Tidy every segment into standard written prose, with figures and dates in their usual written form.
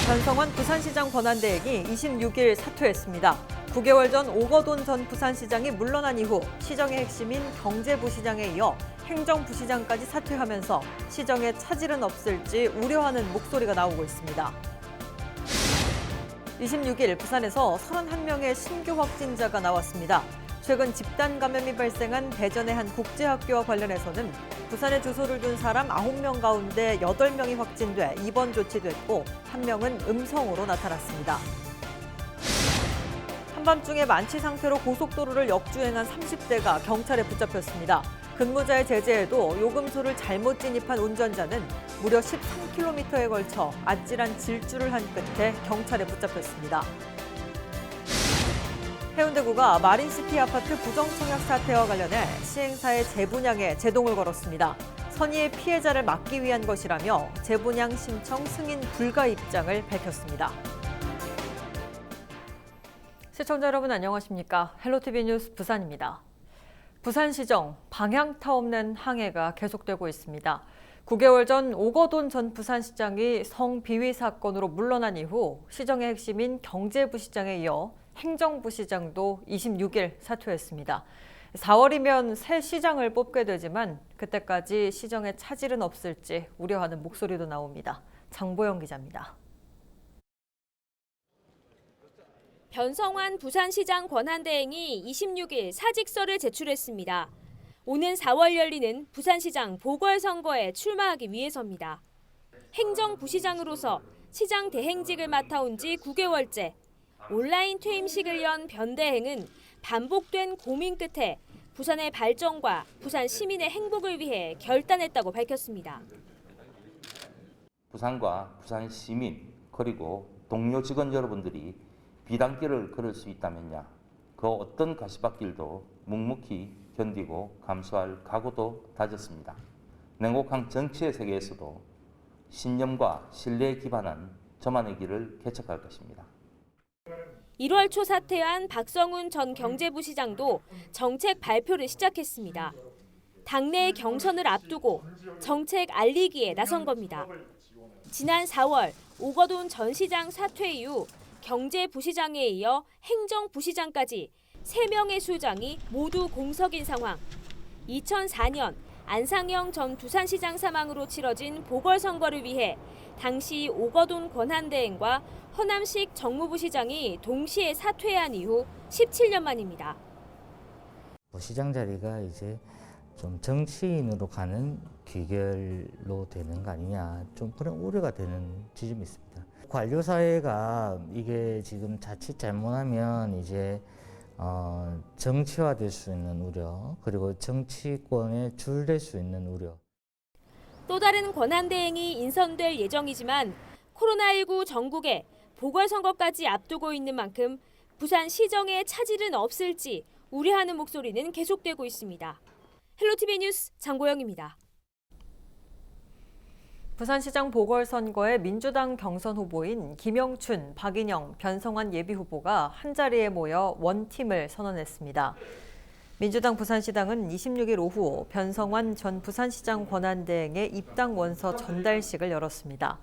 변성환 부산시장 권한대행이 26일 사퇴했습니다. 9개월 전 오거돈 전 부산시장이 물러난 이후 시정의 핵심인 경제부시장에 이어 행정부시장까지 사퇴하면서 시정에 차질은 없을지 우려하는 목소리가 나오고 있습니다. 26일 부산에서 31명의 신규 확진자가 나왔습니다. 최근 집단 감염이 발생한 대전의 한 국제학교와 관련해서는 부산에 주소를 둔 사람 9명 가운데 8명이 확진돼 입원 조치됐고 1명은 음성으로 나타났습니다. 한밤중에 만취 상태로 고속도로를 역주행한 30대가 경찰에 붙잡혔습니다. 근무자의 제재에도 요금소를 잘못 진입한 운전자는 무려 13km에 걸쳐 아찔한 질주를 한 끝에 경찰에 붙잡혔습니다. 해운대구가 마린시티 아파트 부정청약 사태와 관련해 시행사의 재분양에 제동을 걸었습니다. 선의의 피해자를 막기 위한 것이라며 재분양 신청 승인 불가 입장을 밝혔습니다. 시청자 여러분 안녕하십니까? 헬로티비 뉴스 부산입니다. 부산시정 방향타 없는 항해가 계속되고 있습니다. 9개월 전 오거돈 전 부산시장이 성비위 사건으로 물러난 이후 시정의 핵심인 경제부시장에 이어 행정부시장도 26일 사퇴했습니다. 4월이면 새 시장을 뽑게 되지만 그때까지 시정에 차질은 없을지 우려하는 목소리도 나옵니다. 장보영 기자입니다. 변성환 부산시장 권한대행이 26일 사직서를 제출했습니다. 오는 4월 열리는 부산시장 보궐선거에 출마하기 위해서입니다. 행정부시장으로서 시장 대행직을 맡아온 지 9개월째. 온라인 퇴임식을 연 변대행은 반복된 고민 끝에 부산의 발전과 부산 시민의 행복을 위해 결단했다고 밝혔습니다. 부산과 부산 시민 그리고 동료 직원 여러분들이 비단길을 걸을 수 있다면야 그 어떤 가시밭길도 묵묵히 견디고 감수할 각오도 다졌습니다. 냉혹한 정치의 세계에서도 신념과 신뢰에 기반한 저만의 길을 개척할 것입니다. 1월 초 사퇴한 박성훈 전 경제부시장도 정책 발표를 시작했습니다. 당내 경선을 앞두고 정책 알리기에 나선 겁니다. 지난 4월 오거돈 전 시장 사퇴 이후 경제부시장에 이어 행정부시장까지 3명의 수장이 모두 공석인 상황. 2004년 안상영 전 부산시장 사망으로 치러진 보궐선거를 위해 당시 오거돈 권한대행과 허남식 정무부시장이 동시에 사퇴한 이후 17년 만입니다. 시장 자리가 이제 좀 정치인으로 가는 귀결로 되는 거 아니냐, 좀 그런 우려가 되는 지점이 있습니다. 관료사회가 이게 지금 자칫 잘못하면 이제 정치화될 수 있는 우려, 그리고 정치권에 줄될 수 있는 우려. 또 다른 권한대행이 인선될 예정이지만 코로나19 전국에 보궐선거까지 앞두고 있는 만큼 부산 시정에 차질은 없을지 우려하는 목소리는 계속되고 있습니다. 헬로티비 뉴스 장보영입니다. 부산시장 보궐선거의 민주당 경선 후보인 김영춘, 박인영, 변성환 예비후보가 한자리에 모여 원팀을 선언했습니다. 민주당 부산시당은 26일 오후 변성환 전 부산시장 권한대행의 입당 원서 전달식을 열었습니다.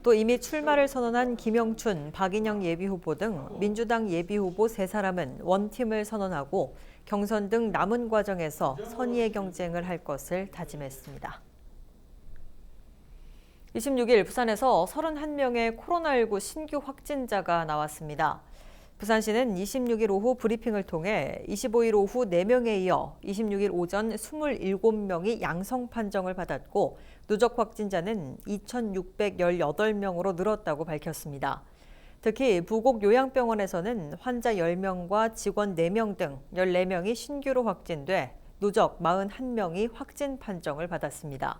또 이미 출마를 선언한 김영춘, 박인영 예비후보 등 민주당 예비후보 3사람은 원팀을 선언하고 경선 등 남은 과정에서 선의의 경쟁을 할 것을 다짐했습니다. 26일 부산에서 31명의 코로나19 신규 확진자가 나왔습니다. 부산시는 26일 오후 브리핑을 통해 25일 오후 4명에 이어 26일 오전 27명이 양성 판정을 받았고 누적 확진자는 2,618명으로 늘었다고 밝혔습니다. 특히 부곡 요양병원에서는 환자 10명과 직원 4명 등 14명이 신규로 확진돼 누적 41명이 확진 판정을 받았습니다.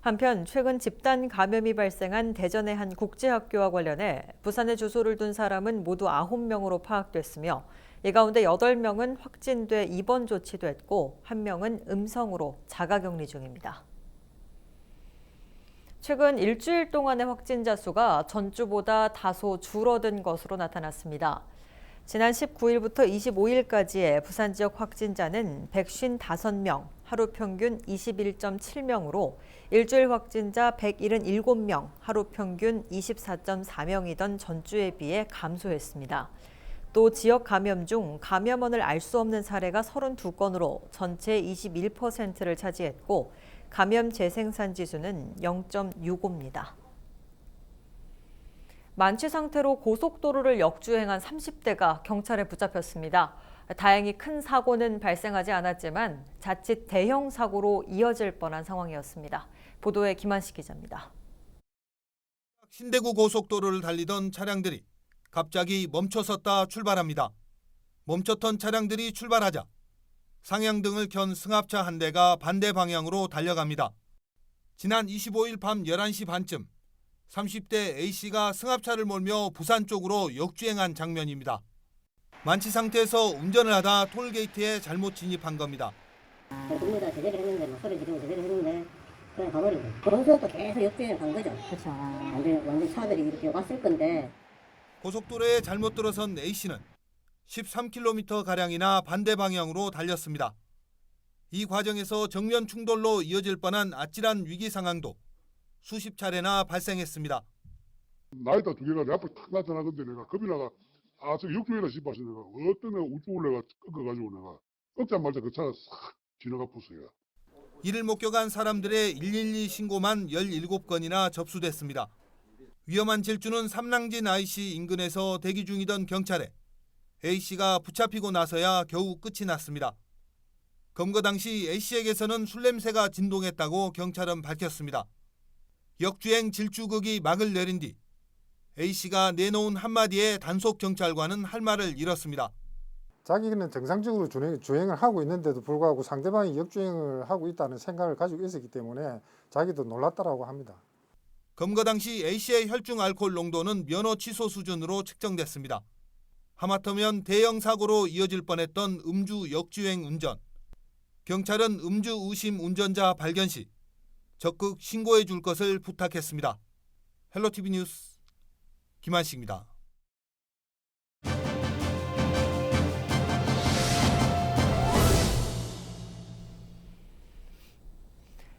한편 최근 집단 감염이 발생한 대전의 한 국제학교와 관련해 부산에 주소를 둔 사람은 모두 9명으로 파악됐으며 이 가운데 8명은 확진돼 입원 조치됐고 1명은 음성으로 자가격리 중입니다. 최근 일주일 동안의 확진자 수가 전주보다 다소 줄어든 것으로 나타났습니다. 지난 19일부터 25일까지의 부산 지역 확진자는 155명, 하루 평균 21.7명으로 일주일 확진자 177명, 하루 평균 24.4명이던 전주에 비해 감소했습니다. 또 지역 감염 중 감염원을 알 수 없는 사례가 32건으로 전체 21%를 차지했고 감염 재생산 지수는 0.65입니다. 만취 상태로 고속도로를 역주행한 30대가 경찰에 붙잡혔습니다. 다행히 큰 사고는 발생하지 않았지만 자칫 대형 사고로 이어질 뻔한 상황이었습니다. 보도에 김한식 기자입니다. 신대구 고속도로를 달리던 차량들이 갑자기 멈춰섰다 출발합니다. 멈췄던 차량들이 출발하자 상향등을 켠 승합차 한 대가 반대 방향으로 달려갑니다. 지난 25일 밤 11시 반쯤 30대 A씨가 승합차를 몰며 부산 쪽으로 역주행한 장면입니다. 만취 상태에서 운전을 하다 톨게이트에 잘못 진입한 겁니다. 동료가 제대로 했는데 소리 지르고 제대로 했는데 그냥 가버리고 거기서 또 계속 역주행을 간 거죠. 그렇죠. 완전 차들이 이렇게 왔을 건데. 고속도로에 잘못 들어선 A씨는 13km가량이나 반대 방향으로 달렸습니다. 이 과정에서 정면 충돌로 이어질 뻔한 아찔한 위기 상황도 수십 차례나 발생했습니다. 나이다 두 개가 내 앞에 탁 나타나는데 내가 겁이 나가 저 역주행이라 싶어서 내가 어떤 애가 우측을 내가 꺾어가지고 내가 꺾자마자 그 차가 싹 지나가 부서요. 이를 목격한 사람들의 112 신고만 17건이나 접수됐습니다. 위험한 질주는 삼랑진 IC 인근에서 대기 중이던 경찰에 A씨가 붙잡히고 나서야 겨우 끝이 났습니다. 검거 당시 A씨에게서는 술 냄새가 진동했다고 경찰은 밝혔습니다. 역주행 질주극이 막을 내린 뒤 A씨가 내놓은 한마디에 단속 경찰관은 할 말을 잃었습니다. 자기는 정상적으로 주행을 하고 있는데도 불구하고 상대방이 역주행을 하고 있다는 생각을 가지고 있었기 때문에 자기도 놀랐다라고 합니다. 검거 당시 A씨의 혈중 알코올 농도는 면허 취소 수준으로 측정됐습니다. 하마터면 대형 사고로 이어질 뻔했던 음주 역주행 운전. 경찰은 음주 의심 운전자 발견 시 적극 신고해 줄 것을 부탁했습니다. 헬로티비 뉴스 김한식입니다.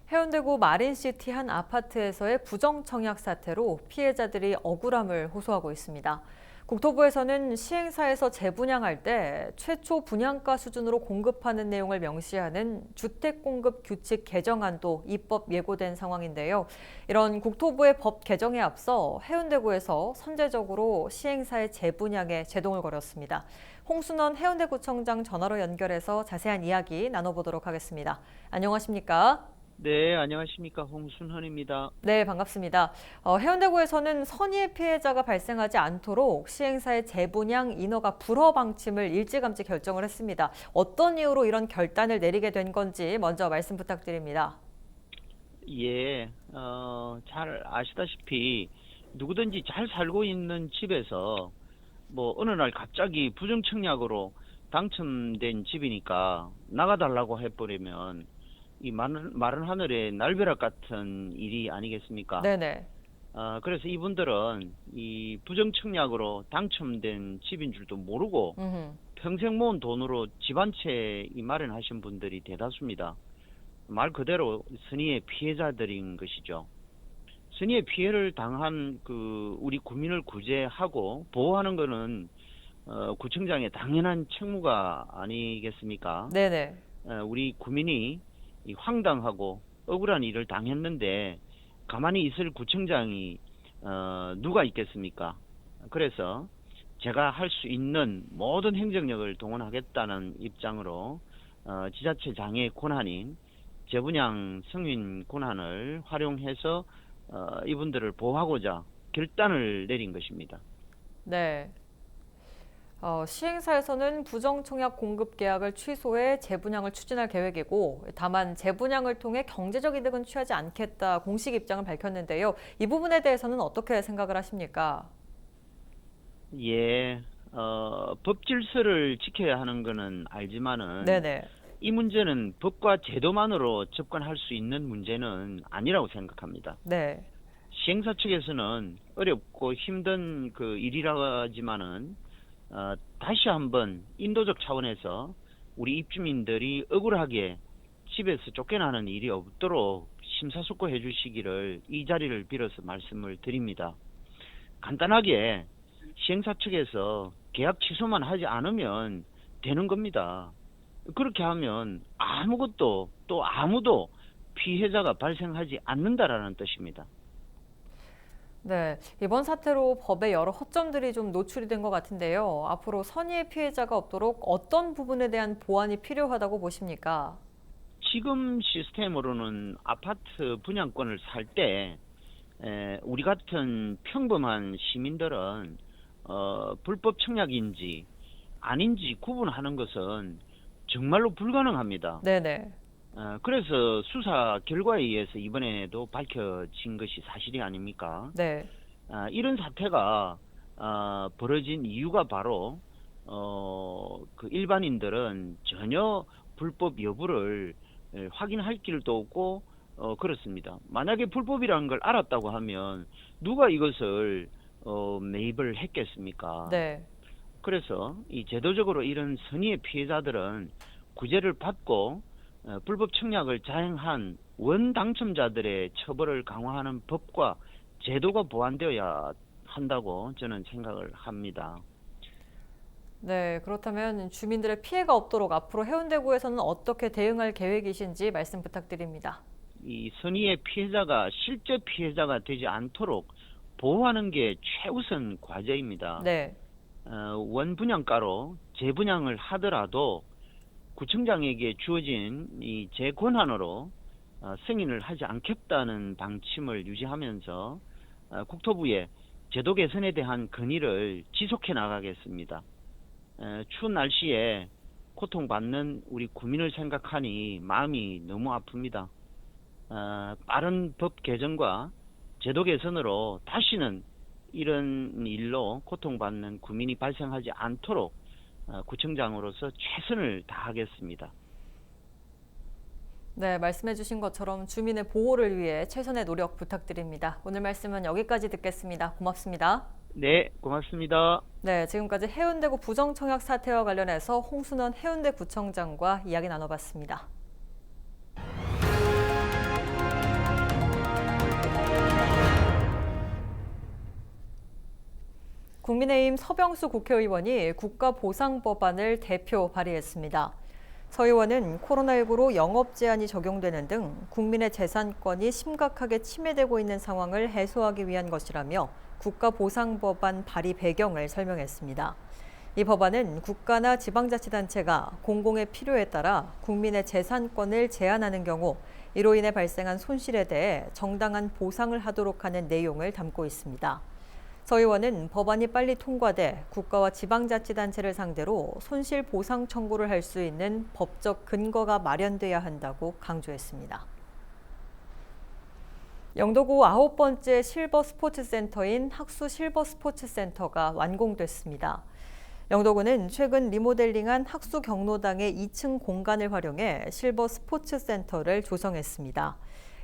해운대구 마린시티 한 아파트에서의 부정청약 사태로 피해자들이 억울함을 호소하고 있습니다. 국토부에서는 시행사에서 재분양할 때 최초 분양가 수준으로 공급하는 내용을 명시하는 주택공급 규칙 개정안도 입법 예고된 상황인데요. 이런 국토부의 법 개정에 앞서 해운대구에서 선제적으로 시행사의 재분양에 제동을 걸었습니다. 홍순원 해운대구청장 전화로 연결해서 자세한 이야기 나눠보도록 하겠습니다. 안녕하십니까? 네, 안녕하십니까. 홍순헌입니다. 네, 반갑습니다. 해운대구에서는 선의의 피해자가 발생하지 않도록 시행사의 재분양 인허가 불허 방침을 일찌감치 결정을 했습니다. 어떤 이유로 이런 결단을 내리게 된 건지 먼저 말씀 부탁드립니다. 예, 잘 아시다시피 누구든지 잘 살고 있는 집에서 어느 날 갑자기 부정청약으로 당첨된 집이니까 나가달라고 해버리면 이 마른 하늘에 날벼락 같은 일이 아니겠습니까? 네네. 그래서 이분들은 이 부정청약으로 당첨된 집인 줄도 모르고 평생 모은 돈으로 집 한 채 마련하신 분들이 대다수입니다. 말 그대로 선의의 피해자들인 것이죠. 선의의 피해를 당한 우리 국민을 구제하고 보호하는 것은 구청장의 당연한 책무가 아니겠습니까? 네네. 우리 국민이 이 황당하고 억울한 일을 당했는데 가만히 있을 구청장이 누가 있겠습니까? 그래서 제가 할 수 있는 모든 행정력을 동원하겠다는 입장으로 지자체장의 권한인 재분양 승인 권한을 활용해서 이분들을 보호하고자 결단을 내린 것입니다. 네. 시행사에서는 부정청약 공급 계약을 취소해 재분양을 추진할 계획이고 다만 재분양을 통해 경제적 이득은 취하지 않겠다 공식 입장을 밝혔는데요. 이 부분에 대해서는 어떻게 생각을 하십니까? 예, 법 질서를 지켜야 하는 것은 알지만은 네네. 이 문제는 법과 제도만으로 접근할 수 있는 문제는 아니라고 생각합니다. 네. 시행사 측에서는 어렵고 힘든 일이라 하지만은 다시 한번 인도적 차원에서 우리 입주민들이 억울하게 집에서 쫓겨나는 일이 없도록 심사숙고해 주시기를 이 자리를 빌어서 말씀을 드립니다. 간단하게 시행사 측에서 계약 취소만 하지 않으면 되는 겁니다. 그렇게 하면 아무것도 또 아무도 피해자가 발생하지 않는다라는 뜻입니다. 네, 이번 사태로 법에 여러 허점들이 좀 노출이 된 것 같은데요. 앞으로 선의의 피해자가 없도록 어떤 부분에 대한 보완이 필요하다고 보십니까? 지금 시스템으로는 아파트 분양권을 살 때 우리 같은 평범한 시민들은 불법 청약인지 아닌지 구분하는 것은 정말로 불가능합니다. 네네. 그래서 수사 결과에 의해서 이번에도 밝혀진 것이 사실이 아닙니까? 네. 이런 사태가 벌어진 이유가 바로 그 일반인들은 전혀 불법 여부를 확인할 길도 없고 그렇습니다. 만약에 불법이라는 걸 알았다고 하면 누가 이것을 매입을 했겠습니까? 네. 그래서 이 제도적으로 이런 선의의 피해자들은 구제를 받고 불법 청약을 자행한 원 당첨자들의 처벌을 강화하는 법과 제도가 보완되어야 한다고 저는 생각을 합니다. 네, 그렇다면 주민들의 피해가 없도록 앞으로 해운대구에서는 어떻게 대응할 계획이신지 말씀 부탁드립니다. 이 선의의 피해자가 실제 피해자가 되지 않도록 보호하는 게 최우선 과제입니다. 네. 원 분양가로 재분양을 하더라도 구청장에게 주어진 이 재권한으로 승인을 하지 않겠다는 방침을 유지하면서 국토부에 제도 개선에 대한 건의를 지속해 나가겠습니다. 추운 날씨에 고통받는 우리 국민을 생각하니 마음이 너무 아픕니다. 빠른 법 개정과 제도 개선으로 다시는 이런 일로 고통받는 국민이 발생하지 않도록 구청장으로서 최선을 다하겠습니다. 네, 말씀해 주신 것처럼 주민의 보호를 위해 최선의 노력 부탁드립니다. 오늘 말씀은 여기까지 듣겠습니다. 고맙습니다. 네, 고맙습니다. 네, 지금까지 해운대구 부정청약 사태와 관련해서 홍순원 해운대구청장과 이야기 나눠봤습니다. 국민의힘 서병수 국회의원이 국가보상법안을 대표 발의했습니다. 서 의원은 코로나19로 영업 제한이 적용되는 등 국민의 재산권이 심각하게 침해되고 있는 상황을 해소하기 위한 것이라며 국가보상법안 발의 배경을 설명했습니다. 이 법안은 국가나 지방자치단체가 공공의 필요에 따라 국민의 재산권을 제한하는 경우 이로 인해 발생한 손실에 대해 정당한 보상을 하도록 하는 내용을 담고 있습니다. 서 의원은 법안이 빨리 통과돼 국가와 지방자치단체를 상대로 손실 보상 청구를 할 수 있는 법적 근거가 마련돼야 한다고 강조했습니다. 영도구 9번째 실버 스포츠센터인 학수 실버 스포츠센터가 완공됐습니다. 영도구는 최근 리모델링한 학수 경로당의 2층 공간을 활용해 실버 스포츠센터를 조성했습니다.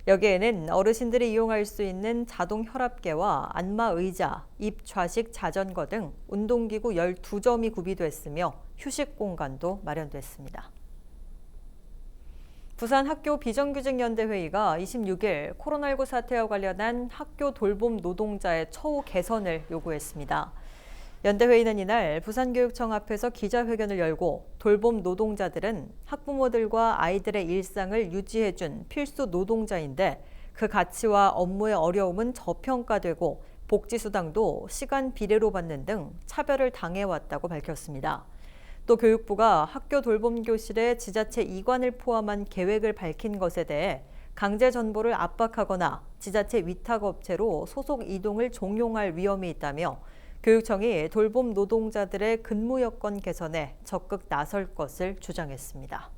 여기에는 어르신들이 이용할 수 있는 자동 혈압계와 안마 의자, 입 좌식 자전거 등 운동기구 12점이 구비됐으며 휴식 공간도 마련됐습니다. 부산 학교 비정규직연대회의가 26일 코로나19 사태와 관련한 학교 돌봄 노동자의 처우 개선을 요구했습니다. 연대회의는 이날 부산교육청 앞에서 기자회견을 열고 돌봄 노동자들은 학부모들과 아이들의 일상을 유지해준 필수 노동자인데 그 가치와 업무의 어려움은 저평가되고 복지수당도 시간 비례로 받는 등 차별을 당해왔다고 밝혔습니다. 또 교육부가 학교 돌봄 교실에 지자체 이관을 포함한 계획을 밝힌 것에 대해 강제 전보를 압박하거나 지자체 위탁업체로 소속 이동을 종용할 위험이 있다며 교육청이 돌봄 노동자들의 근무 여건 개선에 적극 나설 것을 주장했습니다.